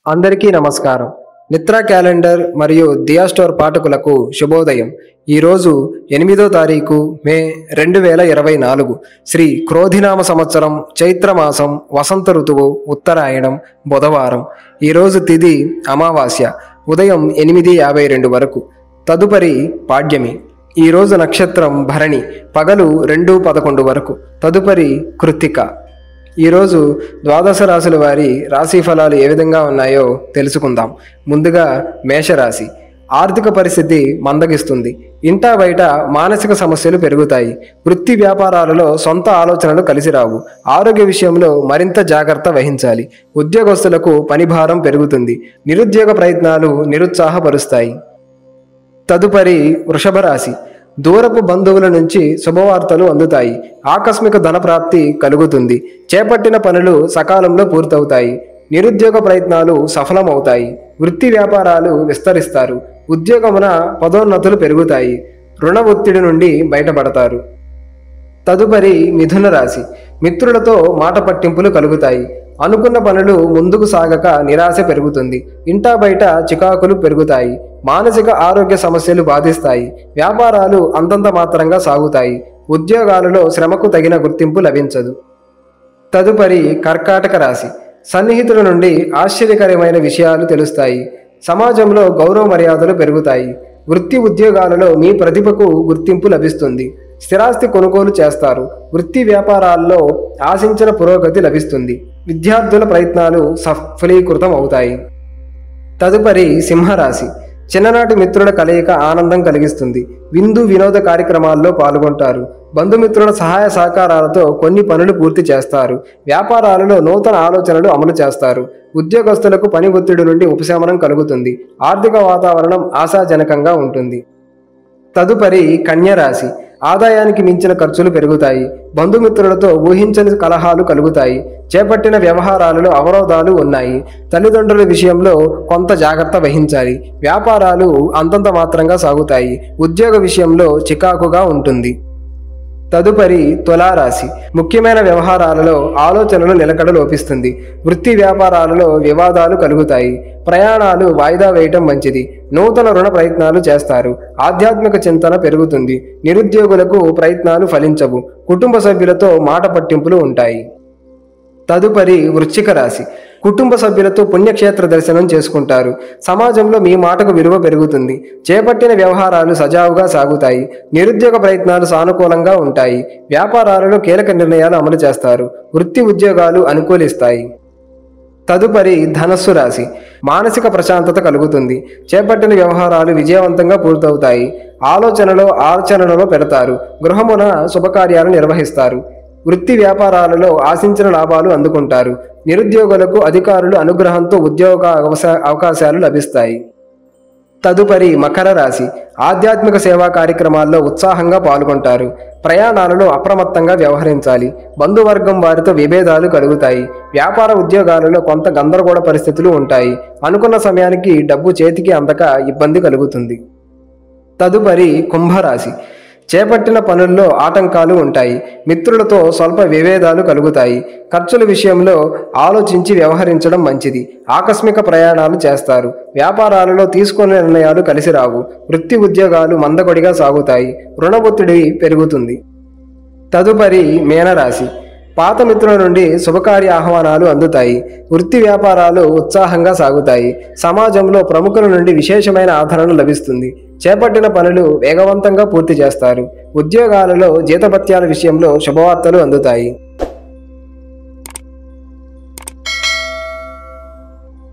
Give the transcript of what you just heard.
అందరికీ నమస్కారం. నిత్రా క్యాలెండర్ మరియు దియా స్టోర్ పాఠకులకు శుభోదయం. ఈరోజు 8వ తారీఖు మే 2024 శ్రీ క్రోధినామ సంవత్సరం చైత్రమాసం వసంత ఋతువు ఉత్తరాయణం బుధవారం. ఈరోజు తిథి అమావాస్య ఉదయం 8:52 వరకు. తదుపరి పాడ్యమి. ఈరోజు నక్షత్రం భరణి పగలు 2:11 వరకు. తదుపరి కృత్తిక. ఈరోజు ద్వాదశ రాశుల వారి రాశి ఫలాలు ఏ విధంగా ఉన్నాయో తెలుసుకుందాం. ముందుగా మేషరాశి. ఆర్థిక పరిస్థితి మందగిస్తుంది. ఇంటా బయట మానసిక సమస్యలు పెరుగుతాయి. వృత్తి వ్యాపారాలలో సొంత ఆలోచనలు కలిసి రావు. ఆరోగ్య విషయంలో మరింత జాగ్రత్త వహించాలి. ఉద్యోగస్తులకు పనిభారం పెరుగుతుంది. నిరుద్యోగ ప్రయత్నాలు నిరుత్సాహపరుస్తాయి. తదుపరి వృషభ రాశి. దూరపు బంధువుల నుంచి శుభవార్తలు అందుతాయి. ఆకస్మిక ధనప్రాప్తి కలుగుతుంది. చేపట్టిన పనులు సకాలంలో పూర్తవుతాయి. నిరుద్యోగ ప్రయత్నాలు సఫలమవుతాయి. వృత్తి వ్యాపారాలు విస్తరిస్తారు. ఉద్యోగమున పదోన్నతులు పెరుగుతాయి. రుణ ఒత్తిడి నుండి బయటపడతారు. తదుపరి మిథున రాశి. మిత్రులతో మాట పట్టింపులు కలుగుతాయి. అనుకున్న పనులు ముందుకు సాగక నిరాశ పెరుగుతుంది. ఇంటా బయట చికాకులు పెరుగుతాయి. మానసిక ఆరోగ్య సమస్యలు బాధిస్తాయి. వ్యాపారాలు అంతంత మాత్రంగా సాగుతాయి. ఉద్యోగాలలో శ్రమకు తగిన గుర్తింపు లభించదు. తదుపరి కర్కాటక రాశి. సన్నిహితుల నుండి ఆశ్చర్యకరమైన విషయాలు తెలుస్తాయి. సమాజంలో గౌరవ మర్యాదలు పెరుగుతాయి. వృత్తి ఉద్యోగాలలో మీ ప్రతిభకు గుర్తింపు లభిస్తుంది. స్థిరాస్తి కొనుగోలు చేస్తారు. వృత్తి వ్యాపారాల్లో ఆశించిన పురోగతి లభిస్తుంది. విద్యార్థుల ప్రయత్నాలు సఫలీకృతం అవుతాయి. తదుపరి సింహరాశి. చిన్ననాటి మిత్రుల కలయిక ఆనందం కలిగిస్తుంది. విందు వినోద కార్యక్రమాల్లో పాల్గొంటారు. బంధుమిత్రుల సహాయ సహకారాలతో కొన్ని పనులు పూర్తి చేస్తారు. వ్యాపారాలలో నూతన ఆలోచనలు అమలు చేస్తారు. ఉద్యోగస్తులకు పని ఒత్తిడి నుండి ఉపశమనం కలుగుతుంది. ఆర్థిక వాతావరణం ఆశాజనకంగా ఉంటుంది. తదుపరి కన్యరాశి. ఆదాయానికి మించిన ఖర్చులు పెరుగుతాయి. బంధుమిత్రులతో ఊహించని కలహాలు కలుగుతాయి. చేపట్టిన వ్యవహారాలలో అవరోధాలు ఉన్నాయి. తల్లిదండ్రుల విషయంలో కొంత జాగ్రత్త వహించాలి. వ్యాపారాలు అంతంత మాత్రంగా సాగుతాయి. ఉద్యోగ విషయంలో చికాకుగా ఉంటుంది. తదుపరి తులారాశి. ముఖ్యమైన వ్యవహారాలలో ఆలోచనలు నిలకడ లోపిస్తుంది. వృత్తి వ్యాపారాలలో వివాదాలు కలుగుతాయి. ప్రయాణాలు వాయిదా వేయటం మంచిది. నూతన రుణ ప్రయత్నాలు చేస్తారు. ఆధ్యాత్మిక చింతన పెరుగుతుంది. నిరుద్యోగులకు ప్రయత్నాలు ఫలించవు. కుటుంబ సభ్యులతో మాట పట్టింపులు ఉంటాయి. తదుపరి వృశ్చిక రాశి. కుటుంబ సభ్యులతో పుణ్యక్షేత్ర దర్శనం చేసుకుంటారు. సమాజంలో మీ మాటకు విలువ పెరుగుతుంది. చేపట్టిన వ్యవహారాలు సజావుగా సాగుతాయి. నిరుద్యోగ ప్రయత్నాలు సానుకూలంగా ఉంటాయి. వ్యాపారాలలో కీలక నిర్ణయాలు అమలు చేస్తారు. వృత్తి ఉద్యోగాలు అనుకూలిస్తాయి. తదుపరి ధనస్సు రాశి. మానసిక ప్రశాంతత కలుగుతుంది. చేపట్టిన వ్యవహారాలు విజయవంతంగా పూర్తవుతాయి. ఆచరణలో పెడతారు. గృహమున శుభకార్యాలు నిర్వహిస్తారు. వృత్తి వ్యాపారాలలో ఆశించిన లాభాలు అందుకుంటారు. నిరుద్యోగులకు అధికారుల అనుగ్రహంతో ఉద్యోగ అవకాశాలు లభిస్తాయి. తదుపరి మకర రాశి. ఆధ్యాత్మిక సేవా కార్యక్రమాల్లో ఉత్సాహంగా పాల్గొంటారు. ప్రయాణాలలో అప్రమత్తంగా వ్యవహరించాలి. బంధువర్గం వారితో విభేదాలు కలుగుతాయి. వ్యాపార ఉద్యోగాలలో కొంత గందరగోళ పరిస్థితులు ఉంటాయి. అనుకున్న సమయానికి డబ్బు చేతికి అందక ఇబ్బంది కలుగుతుంది. తదుపరి కుంభరాశి. చేపట్టిన పనుల్లో ఆటంకాలు ఉంటాయి. మిత్రులతో స్వల్ప విభేదాలు కలుగుతాయి. ఖర్చుల విషయంలో ఆలోచించి వ్యవహరించడం మంచిది. ఆకస్మిక ప్రయాణాలు చేస్తారు. వ్యాపారాలలో తీసుకునే నిర్ణయాలు కలిసి రావు. వృత్తి ఉద్యోగాలు మందకొడిగా సాగుతాయి. రుణ ఒత్తిడి పెరుగుతుంది. తదుపరి మీనరాశి. పాత మిత్రుల నుండి శుభకార్య ఆహ్వానాలు అందుతాయి. వృత్తి వ్యాపారాలు ఉత్సాహంగా సాగుతాయి. సమాజంలో ప్రముఖుల నుండి విశేషమైన ఆదరణ లభిస్తుంది. చేపట్టిన పనులు వేగవంతంగా పూర్తి చేస్తారు. ఉద్యోగాలలో జీతభత్యాల విషయంలో శుభవార్తలు అందుతాయి.